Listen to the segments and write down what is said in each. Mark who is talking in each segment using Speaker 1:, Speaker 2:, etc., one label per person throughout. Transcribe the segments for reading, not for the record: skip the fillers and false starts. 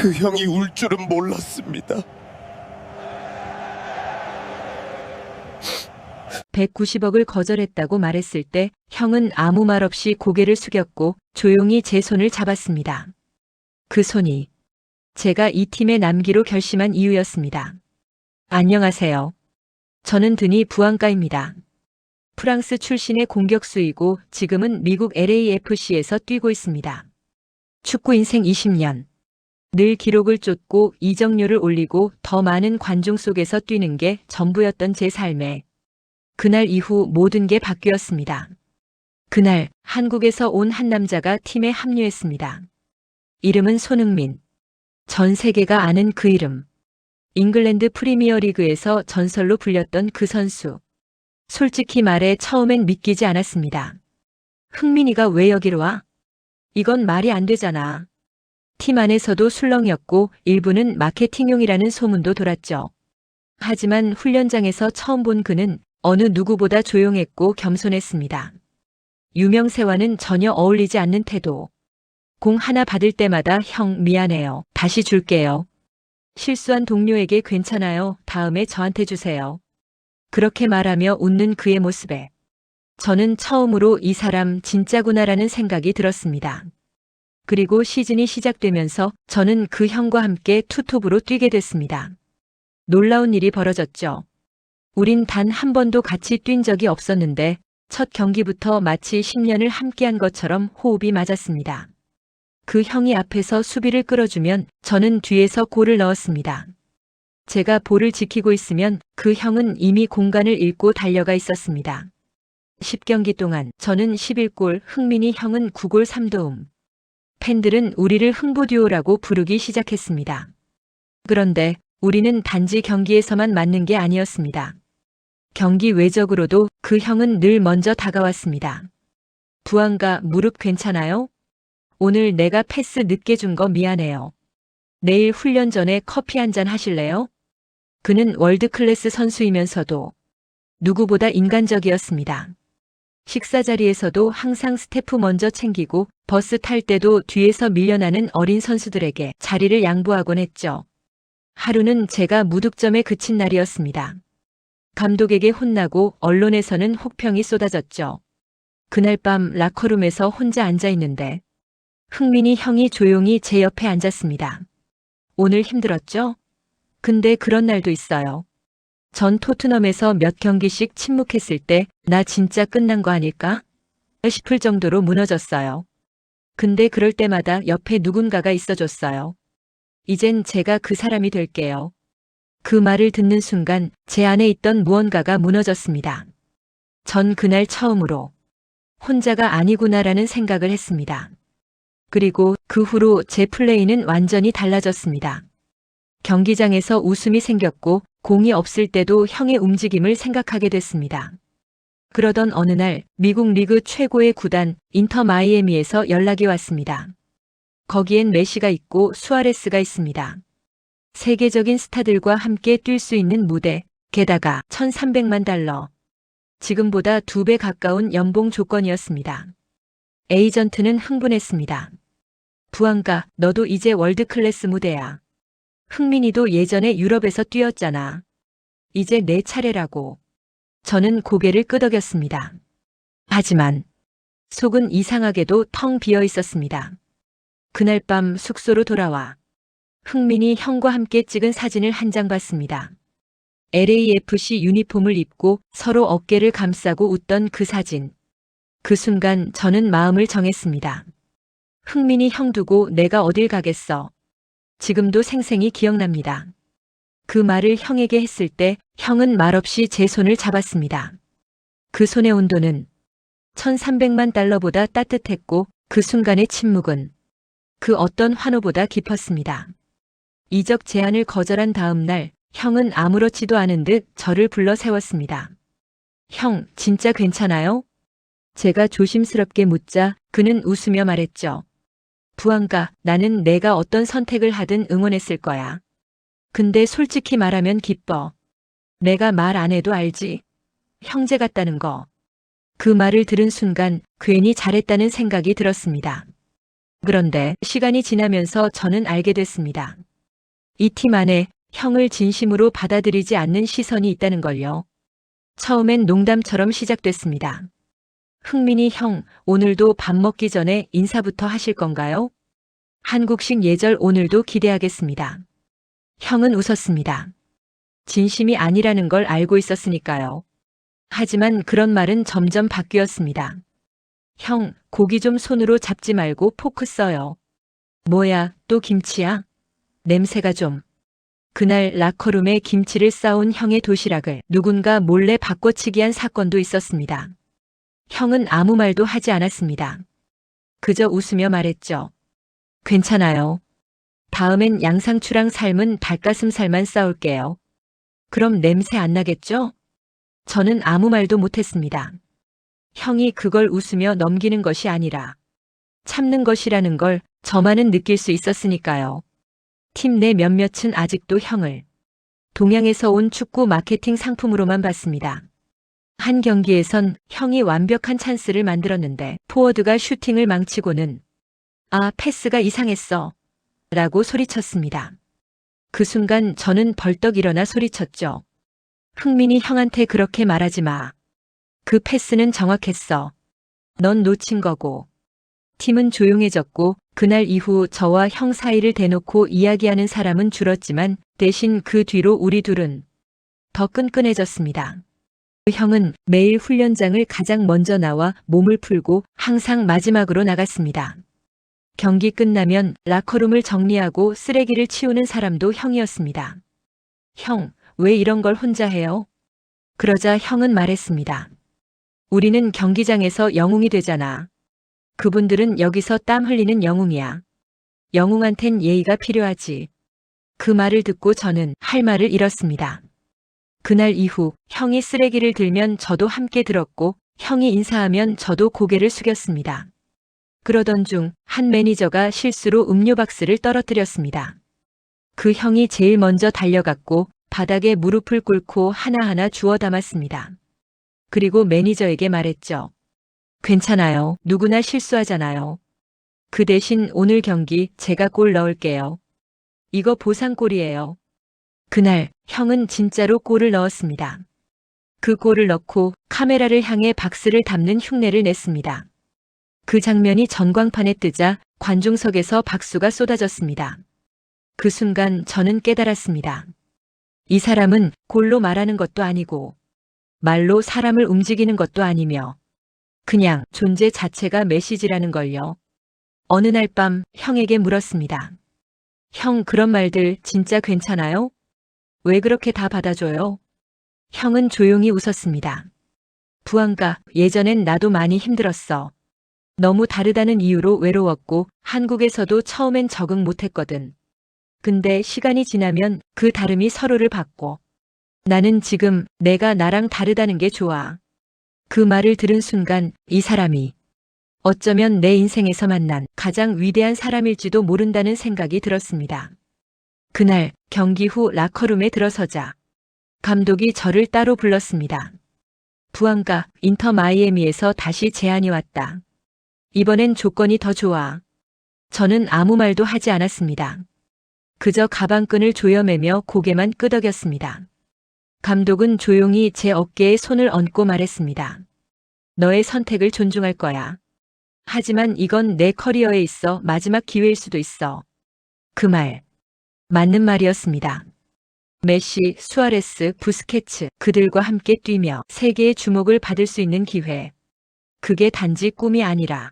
Speaker 1: 그 형이 울 줄은 몰랐습니다.
Speaker 2: 190억을 거절했다고 말했을 때 형은 아무 말 없이 고개를 숙였고 조용히 제 손을 잡았습니다. 그 손이 제가 이 팀에 남기로 결심한 이유였습니다. 안녕하세요. 저는 드니 부앙가입니다. 프랑스 출신의 공격수이고 지금은 미국 LAFC에서 뛰고 있습니다. 축구 인생 20년. 늘 기록을 쫓고 이적료를 올리고 더 많은 관중 속에서 뛰는 게 전부였던 제 삶에 그날 이후 모든 게 바뀌었습니다. 그날 한국에서 온 한 남자가 팀에 합류했습니다. 이름은 손흥민. 전 세계가 아는 그 이름. 잉글랜드 프리미어리그에서 전설로 불렸던 그 선수. 솔직히 말해 처음엔 믿기지 않았습니다. 흥민이가 왜 여기로 와? 이건 말이 안 되잖아. 팀 안에서도 술렁이었고 일부는 마케팅용이라는 소문도 돌았죠. 하지만 훈련장에서 처음 본 그는 어느 누구보다 조용했고 겸손했습니다. 유명세와는 전혀 어울리지 않는 태도. 공 하나 받을 때마다 형 미안해요. 다시 줄게요. 실수한 동료에게 괜찮아요. 다음에 저한테 주세요. 그렇게 말하며 웃는 그의 모습에 저는 처음으로 이 사람 진짜구나라는 생각이 들었습니다. 그리고 시즌이 시작되면서 저는 그 형과 함께 투톱으로 뛰게 됐습니다. 놀라운 일이 벌어졌죠. 우린 단 한 번도 같이 뛴 적이 없었는데 첫 경기부터 마치 10년을 함께한 것처럼 호흡이 맞았습니다. 그 형이 앞에서 수비를 끌어주면 저는 뒤에서 골을 넣었습니다. 제가 볼을 지키고 있으면 그 형은 이미 공간을 잃고 달려가 있었습니다. 10경기 동안 저는 11골, 흥민이 형은 9골 3도움. 팬들은 우리를 흥부듀오라고 부르기 시작했습니다. 그런데 우리는 단지 경기에서만 맞는 게 아니었습니다. 경기 외적으로도 그 형은 늘 먼저 다가왔습니다. 부앙가 무릎 괜찮아요? 오늘 내가 패스 늦게 준 거 미안해요. 내일 훈련 전에 커피 한잔 하실래요? 그는 월드클래스 선수이면서도 누구보다 인간적이었습니다. 식사 자리에서도 항상 스태프 먼저 챙기고 버스 탈 때도 뒤에서 밀려나는 어린 선수들에게 자리를 양보하곤 했죠. 하루는 제가 무득점에 그친 날이었습니다. 감독에게 혼나고 언론에서는 혹평이 쏟아졌죠. 그날 밤 라커룸에서 혼자 앉아 있는데 흥민이 형이 조용히 제 옆에 앉았습니다. 오늘 힘들었죠? 근데 그런 날도 있어요. 전 토트넘에서 몇 경기씩 침묵했을 때 나 진짜 끝난 거 아닐까? 싶을 정도로 무너졌어요. 근데 그럴 때마다 옆에 누군가가 있어줬어요. 이젠 제가 그 사람이 될게요. 그 말을 듣는 순간 제 안에 있던 무언가가 무너졌습니다. 전 그날 처음으로 혼자가 아니구나라는 생각을 했습니다. 그리고 그 후로 제 플레이는 완전히 달라졌습니다. 경기장에서 웃음이 생겼고 공이 없을 때도 형의 움직임을 생각하게 됐습니다. 그러던 어느 날 미국 리그 최고의 구단 인터 마이애미에서 연락이 왔습니다. 거기엔 메시가 있고 수아레스가 있습니다. 세계적인 스타들과 함께 뛸 수 있는 무대, 게다가 $1,300만. 지금보다 2배 가까운 연봉 조건이었습니다. 에이전트는 흥분했습니다. 부앙가, 너도 이제 월드클래스 무대야. 흥민이도 예전에 유럽에서 뛰었잖아. 이제 내 차례라고. 저는 고개를 끄덕였습니다. 하지만 속은 이상하게도 텅 비어 있었습니다. 그날 밤 숙소로 돌아와 흥민이 형과 함께 찍은 사진을 한 장 봤습니다. LAFC 유니폼을 입고 서로 어깨를 감싸고 웃던 그 사진. 그 순간 저는 마음을 정했습니다. 흥민이 형 두고 내가 어딜 가겠어. 지금도 생생히 기억납니다. 그 말을 형에게 했을 때 형은 말없이 제 손을 잡았습니다. 그 손의 온도는 $1,300만 따뜻했고 그 순간의 침묵은 그 어떤 환호보다 깊었습니다. 이적 제안을 거절한 다음 날 형은 아무렇지도 않은 듯 저를 불러 세웠습니다. 형, 진짜 괜찮아요? 제가 조심스럽게 묻자 그는 웃으며 말했죠. 부앙가, 나는 내가 어떤 선택을 하든 응원했을 거야. 근데 솔직히 말하면 기뻐. 내가 말 안 해도 알지. 형제 같다는 거. 그 말을 들은 순간 괜히 잘했다는 생각이 들었습니다. 그런데 시간이 지나면서 저는 알게 됐습니다. 이 팀 안에 형을 진심으로 받아들이지 않는 시선이 있다는 걸요. 처음엔 농담처럼 시작됐습니다. 흥민이 형, 오늘도 밥 먹기 전에 인사부터 하실 건가요? 한국식 예절 오늘도 기대하겠습니다. 형은 웃었습니다. 진심이 아니라는 걸 알고 있었으니까요. 하지만 그런 말은 점점 바뀌었습니다. 형, 고기 좀 손으로 잡지 말고 포크 써요. 뭐야, 또 김치야? 냄새가 좀. 그날 라커룸에 김치를 싸온 형의 도시락을 누군가 몰래 바꿔치기 한 사건도 있었습니다. 형은 아무 말도 하지 않았습니다. 그저 웃으며 말했죠. 괜찮아요. 다음엔 양상추랑 삶은 닭가슴살만 싸올게요. 그럼 냄새 안 나겠죠? 저는 아무 말도 못했습니다. 형이 그걸 웃으며 넘기는 것이 아니라 참는 것이라는 걸 저만은 느낄 수 있었으니까요. 팀 내 몇몇은 아직도 형을 동양에서 온 축구 마케팅 상품으로만 봤습니다. 한 경기에선 형이 완벽한 찬스를 만들었는데 포워드가 슈팅을 망치고는 아, 패스가 이상했어 라고 소리쳤습니다. 그 순간 저는 벌떡 일어나 소리쳤죠. 흥민이 형한테 그렇게 말하지 마. 그 패스는 정확했어. 넌 놓친 거고. 팀은 조용해졌고 그날 이후 저와 형 사이를 대놓고 이야기하는 사람은 줄었지만 대신 그 뒤로 우리 둘은 더 끈끈해졌습니다. 그 형은 매일 훈련장을 가장 먼저 나와 몸을 풀고 항상 마지막으로 나갔습니다. 경기 끝나면 라커룸을 정리하고 쓰레기를 치우는 사람도 형이었습니다. 형, 왜 이런 걸 혼자 해요? 그러자 형은 말했습니다. 우리는 경기장에서 영웅이 되잖아. 그분들은 여기서 땀 흘리는 영웅이야. 영웅한텐 예의가 필요하지. 그 말을 듣고 저는 할 말을 잃었습니다. 그날 이후 형이 쓰레기를 들면 저도 함께 들었고 형이 인사하면 저도 고개를 숙였습니다. 그러던 중 한 매니저가 실수로 음료 박스를 떨어뜨렸습니다. 그 형이 제일 먼저 달려갔고 바닥에 무릎을 꿇고 하나하나 주워 담았습니다. 그리고 매니저에게 말했죠. 괜찮아요. 누구나 실수하잖아요. 그 대신 오늘 경기 제가 골 넣을게요. 이거 보상골이에요. 그날 형은 진짜로 골을 넣었습니다. 그 골을 넣고 카메라를 향해 박스를 담는 흉내를 냈습니다. 그 장면이 전광판에 뜨자 관중석에서 박수가 쏟아졌습니다. 그 순간 저는 깨달았습니다. 이 사람은 골로 말하는 것도 아니고 말로 사람을 움직이는 것도 아니며 그냥 존재 자체가 메시지라는 걸요. 어느 날 밤 형에게 물었습니다. 형, 그런 말들 진짜 괜찮아요? 왜 그렇게 다 받아줘요? 형은 조용히 웃었습니다. 부안가, 예전엔 나도 많이 힘들었어. 너무 다르다는 이유로 외로웠고 한국에서도 처음엔 적응 못했거든. 근데 시간이 지나면 그 다름이 서로를 바꿔. 나는 지금 내가 나랑 다르다는 게 좋아. 그 말을 들은 순간 이 사람이 어쩌면 내 인생에서 만난 가장 위대한 사람일지도 모른다는 생각이 들었습니다. 그날 경기 후 라커룸에 들어서자 감독이 저를 따로 불렀습니다. 부안가, 인터 마이애미에서 다시 제안이 왔다. 이번엔 조건이 더 좋아. 저는 아무 말도 하지 않았습니다. 그저 가방끈을 조여매며 고개만 끄덕였습니다. 감독은 조용히 제 어깨에 손을 얹고 말했습니다. 너의 선택을 존중할 거야. 하지만 이건 내 커리어에 있어 마지막 기회일 수도 있어. 그 말, 맞는 말이었습니다. 메시, 수아레스, 부스케츠, 그들과 함께 뛰며 세계의 주목을 받을 수 있는 기회. 그게 단지 꿈이 아니라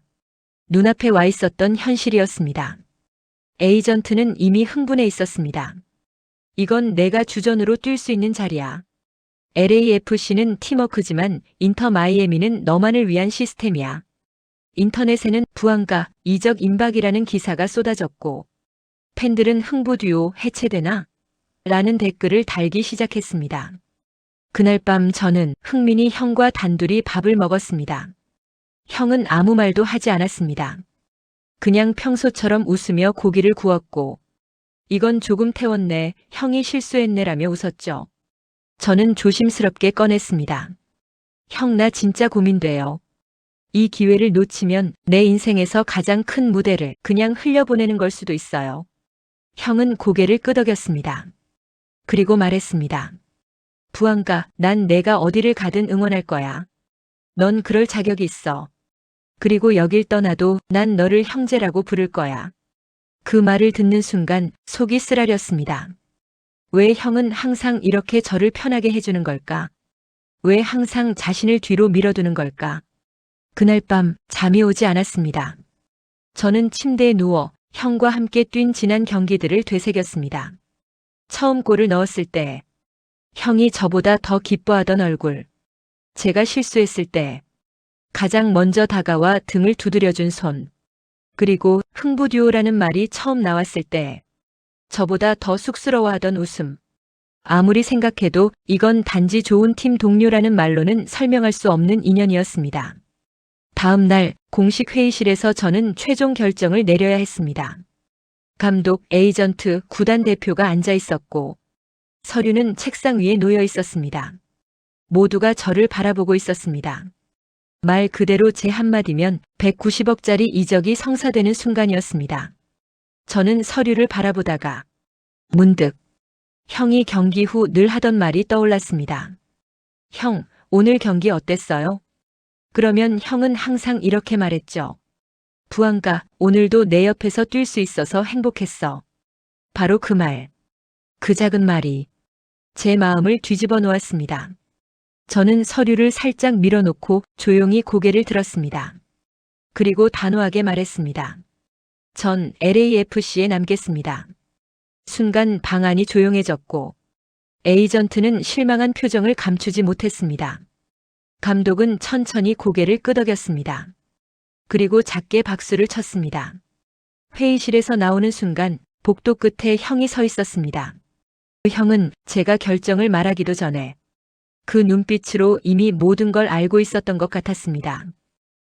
Speaker 2: 눈앞에 와 있었던 현실이었습니다. 에이전트는 이미 흥분해 있었습니다. 이건 내가 주전으로 뛸 수 있는 자리야. LAFC는 팀워크지만 인터 마이애미는 너만을 위한 시스템이야. 인터넷에는 부안가, 이적 임박이라는 기사가 쏟아졌고 팬들은 흥부 듀오 해체되나? 라는 댓글을 달기 시작했습니다. 그날 밤 저는 흥민이 형과 단둘이 밥을 먹었습니다. 형은 아무 말도 하지 않았습니다. 그냥 평소처럼 웃으며 고기를 구웠고 이건 조금 태웠네, 형이 실수했네라며 웃었죠. 저는 조심스럽게 꺼냈습니다. 형, 나 진짜 고민돼요. 이 기회를 놓치면 내 인생에서 가장 큰 무대를 그냥 흘려보내는 걸 수도 있어요. 형은 고개를 끄덕였습니다. 그리고 말했습니다. 부안가, 난 내가 어디를 가든 응원할 거야. 넌 그럴 자격이 있어. 그리고 여길 떠나도 난 너를 형제라고 부를 거야. 그 말을 듣는 순간 속이 쓰라렸습니다. 왜 형은 항상 이렇게 저를 편하게 해주는 걸까? 왜 항상 자신을 뒤로 밀어두는 걸까? 그날 밤 잠이 오지 않았습니다. 저는 침대에 누워 형과 함께 뛴 지난 경기들을 되새겼습니다. 처음 골을 넣었을 때, 형이 저보다 더 기뻐하던 얼굴, 제가 실수했을 때, 가장 먼저 다가와 등을 두드려준 손, 그리고 흥부듀오라는 말이 처음 나왔을 때, 저보다 더 쑥스러워하던 웃음. 아무리 생각해도 이건 단지 좋은 팀 동료라는 말로는 설명할 수 없는 인연이었습니다. 다음 날 공식 회의실에서 저는 최종 결정을 내려야 했습니다. 감독, 에이전트, 구단 대표가 앉아 있었고 서류는 책상 위에 놓여 있었습니다. 모두가 저를 바라보고 있었습니다. 말 그대로 제 한마디면 190억짜리 이적이 성사되는 순간이었습니다. 저는 서류를 바라보다가 문득 형이 경기 후 늘 하던 말이 떠올랐습니다. 형, 오늘 경기 어땠어요? 그러면 형은 항상 이렇게 말했죠. 부안가, 오늘도 내 옆에서 뛸 수 있어서 행복했어. 바로 그 말. 그 작은 말이 제 마음을 뒤집어 놓았습니다. 저는 서류를 살짝 밀어놓고 조용히 고개를 들었습니다. 그리고 단호하게 말했습니다. 전 LAFC에 남겠습니다. 순간 방 안이 조용해졌고 에이전트는 실망한 표정을 감추지 못했습니다. 감독은 천천히 고개를 끄덕였습니다. 그리고 작게 박수를 쳤습니다. 회의실에서 나오는 순간 복도 끝에 형이 서 있었습니다. 그 형은 제가 결정을 말하기도 전에 그 눈빛으로 이미 모든 걸 알고 있었던 것 같았습니다.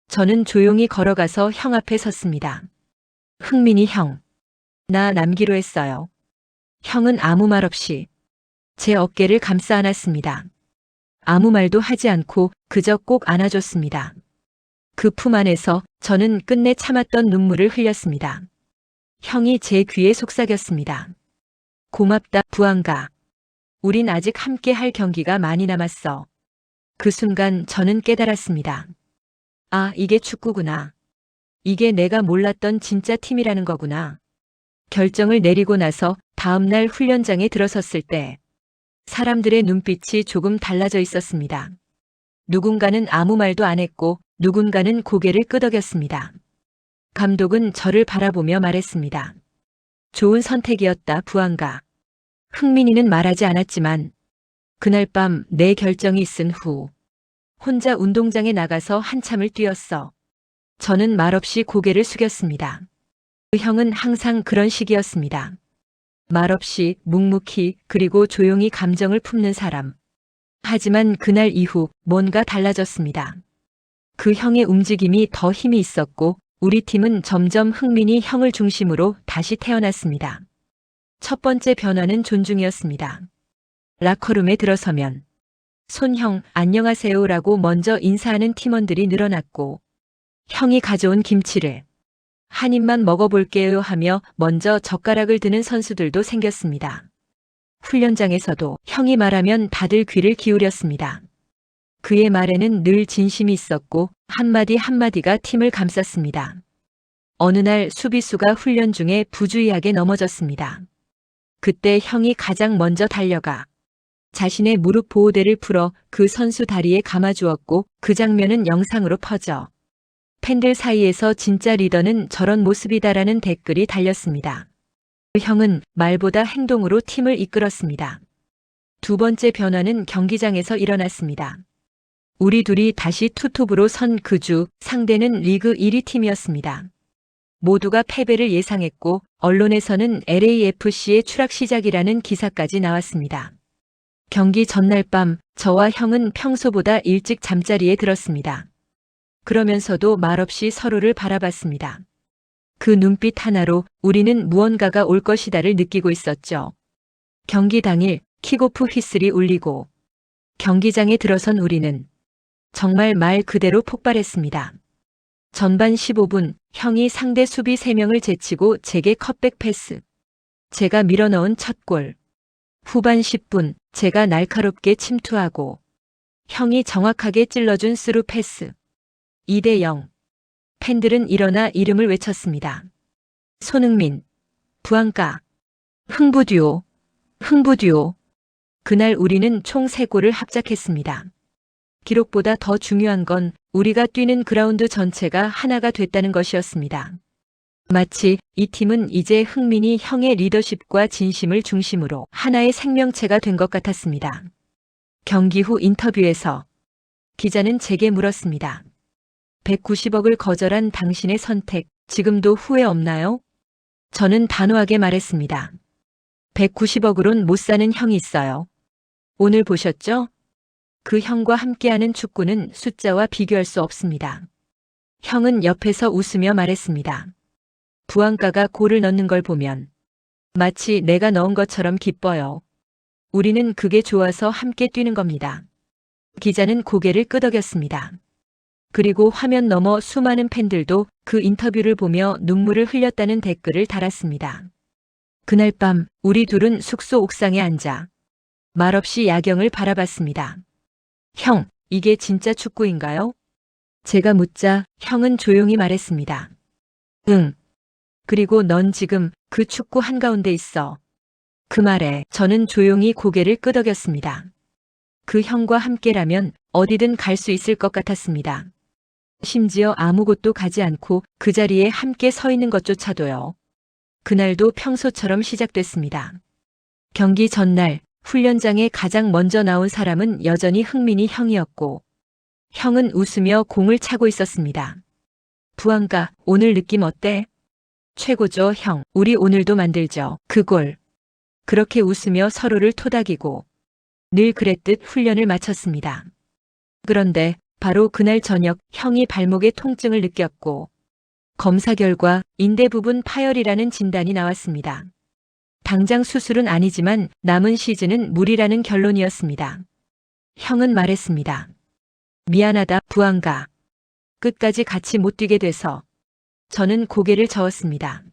Speaker 2: 저는 조용히 걸어가서 형 앞에 섰습니다. 흥민이 형, 나 남기로 했어요. 형은 아무 말 없이 제 어깨를 감싸 안았습니다. 아무 말도 하지 않고 그저 꼭 안아줬습니다. 그 품 안에서 저는 끝내 참았던 눈물을 흘렸습니다. 형이 제 귀에 속삭였습니다. 고맙다, 부안가. 우린 아직 함께 할 경기가 많이 남았어. 그 순간 저는 깨달았습니다. 아, 이게 축구구나. 이게 내가 몰랐던 진짜 팀이라는 거구나. 결정을 내리고 나서 다음 날 훈련장에 들어섰을 때 사람들의 눈빛이 조금 달라져 있었습니다. 누군가는 아무 말도 안 했고 누군가는 고개를 끄덕였습니다. 감독은 저를 바라보며 말했습니다. 좋은 선택이었다, 부안가. 흥민이는 말하지 않았지만 그날 밤 내 결정이 있은 후 혼자 운동장에 나가서 한참을 뛰었어. 저는 말없이 고개를 숙였습니다. 그 형은 항상 그런 식이었습니다. 말없이 묵묵히 그리고 조용히 감정을 품는 사람. 하지만 그날 이후 뭔가 달라졌습니다. 그 형의 움직임이 더 힘이 있었고 우리 팀은 점점 흥민이 형을 중심으로 다시 태어났습니다. 첫 번째 변화는 존중이었습니다. 라커룸에 들어서면 손형 안녕하세요라고 먼저 인사하는 팀원들이 늘어났고 형이 가져온 김치를 한 입만 먹어볼게요 하며 먼저 젓가락을 드는 선수들도 생겼습니다. 훈련장에서도 형이 말하면 다들 귀를 기울였습니다. 그의 말에는 늘 진심이 있었고 한마디 한마디가 팀을 감쌌습니다. 어느 날 수비수가 훈련 중에 부주의하게 넘어졌습니다. 그때 형이 가장 먼저 달려가 자신의 무릎 보호대를 풀어 그 선수 다리에 감아주었고 그 장면은 영상으로 퍼져 팬들 사이에서 진짜 리더는 저런 모습이다라는 댓글이 달렸습니다. 그 형은 말보다 행동으로 팀을 이끌었습니다. 두 번째 변화는 경기장에서 일어났습니다. 우리 둘이 다시 투톱으로 선 그 주 상대는 리그 1위 팀이었습니다. 모두가 패배를 예상했고 언론에서는 LAFC의 추락 시작이라는 기사까지 나왔습니다. 경기 전날 밤 저와 형은 평소보다 일찍 잠자리에 들었습니다. 그러면서도 말없이 서로를 바라봤습니다. 그 눈빛 하나로 우리는 무언가가 올 것이다를 느끼고 있었죠. 경기 당일 킥오프 휘슬이 울리고 경기장에 들어선 우리는 정말 말 그대로 폭발했습니다. 전반 15분, 형이 상대 수비 3명을 제치고 제게 컷백 패스. 제가 밀어넣은 첫 골. 후반 10분, 제가 날카롭게 침투하고 형이 정확하게 찔러준 스루 패스. 2대 0. 팬들은 일어나 이름을 외쳤습니다. 손흥민, 부안가, 흥부듀오, 흥부듀오. 그날 우리는 총 3골을 합작했습니다. 기록보다 더 중요한 건 우리가 뛰는 그라운드 전체가 하나가 됐다는 것이었습니다. 마치 이 팀은 이제 흥민이 형의 리더십과 진심을 중심으로 하나의 생명체가 된 것 같았습니다. 경기 후 인터뷰에서 기자는 제게 물었습니다. 190억을 거절한 당신의 선택, 지금도 후회 없나요? 저는 단호하게 말했습니다. 190억으론 못 사는 형이 있어요. 오늘 보셨죠? 그 형과 함께하는 축구는 숫자와 비교할 수 없습니다. 형은 옆에서 웃으며 말했습니다. 부안가가 골을 넣는 걸 보면 마치 내가 넣은 것처럼 기뻐요. 우리는 그게 좋아서 함께 뛰는 겁니다. 기자는 고개를 끄덕였습니다. 그리고 화면 너머 수많은 팬들도 그 인터뷰를 보며 눈물을 흘렸다는 댓글을 달았습니다. 그날 밤 우리 둘은 숙소 옥상에 앉아 말없이 야경을 바라봤습니다. 형, 이게 진짜 축구인가요? 제가 묻자 형은 조용히 말했습니다. 응. 그리고 넌 지금 그 축구 한가운데 있어. 그 말에 저는 조용히 고개를 끄덕였습니다. 그 형과 함께라면 어디든 갈 수 있을 것 같았습니다. 심지어 아무 곳도 가지 않고 그 자리에 함께 서 있는 것조차도요. 그날도 평소처럼 시작됐습니다. 경기 전날 훈련장에 가장 먼저 나온 사람은 여전히 흥민이 형이었고 형은 웃으며 공을 차고 있었습니다. 부안가, 오늘 느낌 어때? 최고죠, 형. 우리 오늘도 만들죠. 그 골. 그렇게 웃으며 서로를 토닥이고 늘 그랬듯 훈련을 마쳤습니다. 그런데 바로 그날 저녁 형이 발목에 통증을 느꼈고 검사 결과 인대 부분 파열이라는 진단이 나왔습니다. 당장 수술은 아니지만 남은 시즌은 무리라는 결론이었습니다. 형은 말했습니다. 미안하다, 부안가. 끝까지 같이 못 뛰게 돼서. 저는 고개를 저었습니다.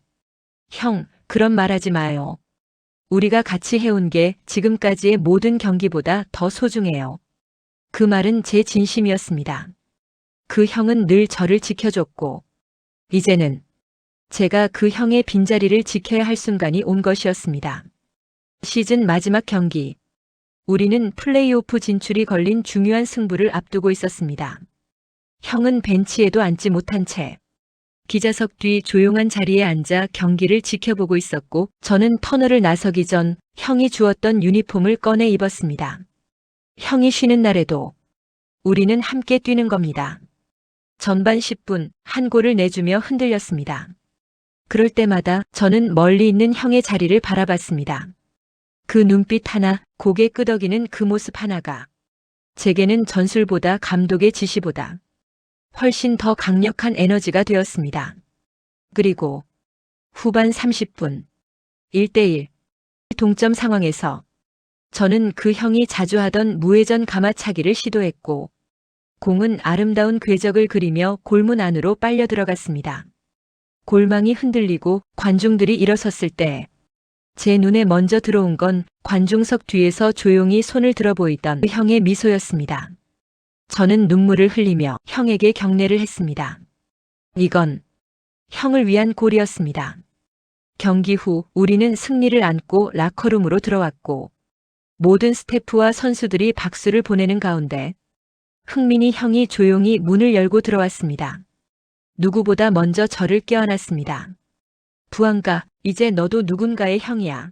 Speaker 2: 형, 그런 말하지 마요. 우리가 같이 해온 게 지금까지의 모든 경기보다 더 소중해요. 그 말은 제 진심이었습니다. 그 형은 늘 저를 지켜줬고 이제는 제가 그 형의 빈자리를 지켜야 할 순간이 온 것이었습니다. 시즌 마지막 경기. 우리는 플레이오프 진출이 걸린 중요한 승부를 앞두고 있었습니다. 형은 벤치에도 앉지 못한 채 기자석 뒤 조용한 자리에 앉아 경기를 지켜보고 있었고 저는 터널을 나서기 전 형이 주었던 유니폼을 꺼내 입었습니다. 형이 쉬는 날에도 우리는 함께 뛰는 겁니다. 전반 10분 한 골을 내주며 흔들렸습니다. 그럴 때마다 저는 멀리 있는 형의 자리를 바라봤습니다. 그 눈빛 하나, 고개 끄덕이는 그 모습 하나가 제게는 전술보다 감독의 지시보다 훨씬 더 강력한 에너지가 되었습니다. 그리고 후반 30분 1대1 동점 상황에서 저는 그 형이 자주 하던 무회전 가마차기를 시도했고 공은 아름다운 궤적을 그리며 골문 안으로 빨려 들어갔습니다. 골망이 흔들리고 관중들이 일어섰을 때 제 눈에 먼저 들어온 건 관중석 뒤에서 조용히 손을 들어 보이던 그 형의 미소였습니다. 저는 눈물을 흘리며 형에게 경례를 했습니다. 이건 형을 위한 골이었습니다. 경기 후 우리는 승리를 안고 라커룸으로 들어왔고 모든 스태프와 선수들이 박수를 보내는 가운데 흥민이 형이 조용히 문을 열고 들어왔습니다. 누구보다 먼저 저를 껴안았습니다. 부안가, 이제 너도 누군가의 형이야.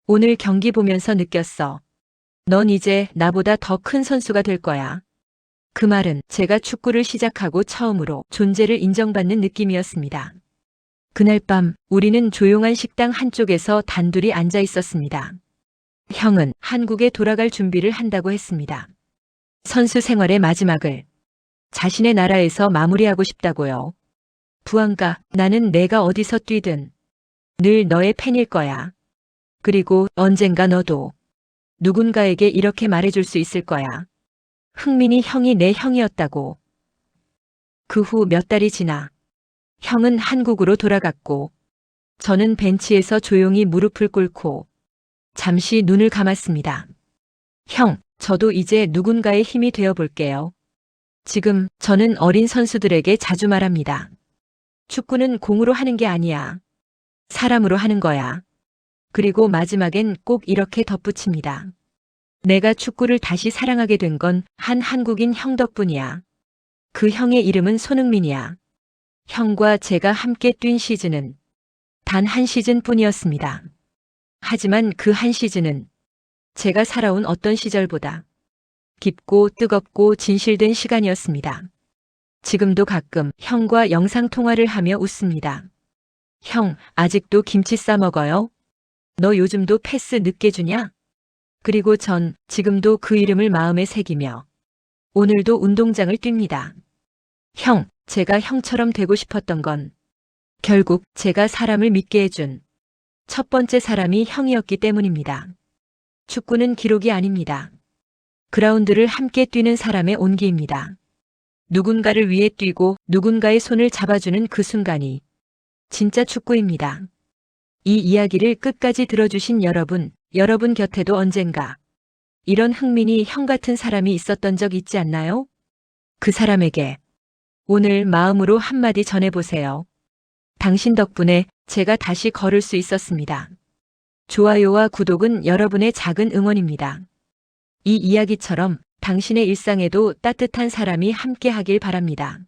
Speaker 2: 오늘 경기 보면서 느꼈어. 넌 이제 나보다 더 큰 선수가 될 거야. 그 말은 제가 축구를 시작하고 처음으로 존재를 인정받는 느낌이었습니다. 그날 밤 우리는 조용한 식당 한쪽에서 단둘이 앉아 있었습니다. 형은 한국에 돌아갈 준비를 한다고 했습니다. 선수 생활의 마지막을 자신의 나라에서 마무리하고 싶다고요. 부안가, 나는 내가 어디서 뛰든 늘 너의 팬일 거야. 그리고 언젠가 너도 누군가에게 이렇게 말해줄 수 있을 거야. 흥민이 형이 내 형이었다고. 그 후 몇 달이 지나 형은 한국으로 돌아갔고 저는 벤치에서 조용히 무릎을 꿇고 잠시 눈을 감았습니다. 형, 저도 이제 누군가의 힘이 되어 볼게요. 지금 저는 어린 선수들에게 자주 말합니다. 축구는 공으로 하는 게 아니야. 사람으로 하는 거야. 그리고 마지막엔 꼭 이렇게 덧붙입니다. 내가 축구를 다시 사랑하게 된 건 한 한국인 형 덕분이야. 그 형의 이름은 손흥민이야. 형과 제가 함께 뛴 시즌은 단 한 시즌뿐이었습니다. 하지만 그 한 시즌은 제가 살아온 어떤 시절보다 깊고 뜨겁고 진실된 시간이었습니다. 지금도 가끔 형과 영상통화를 하며 웃습니다. 형, 아직도 김치 싸 먹어요? 너 요즘도 패스 늦게 주냐? 그리고 전 지금도 그 이름을 마음에 새기며 오늘도 운동장을 뜁니다. 형, 제가 형처럼 되고 싶었던 건 결국 제가 사람을 믿게 해준 첫 번째 사람이 형이었기 때문입니다. 축구는 기록이 아닙니다. 그라운드를 함께 뛰는 사람의 온기입니다. 누군가를 위해 뛰고 누군가의 손을 잡아주는 그 순간이 진짜 축구입니다. 이 이야기를 끝까지 들어주신 여러분, 여러분 곁에도 언젠가 이런 흥민이 형 같은 사람이 있었던 적 있지 않나요? 그 사람에게 오늘 마음으로 한마디 전해보세요. 당신 덕분에 제가 다시 걸을 수 있었습니다. 좋아요와 구독은 여러분의 작은 응원입니다. 이 이야기처럼 당신의 일상에도 따뜻한 사람이 함께 하길 바랍니다.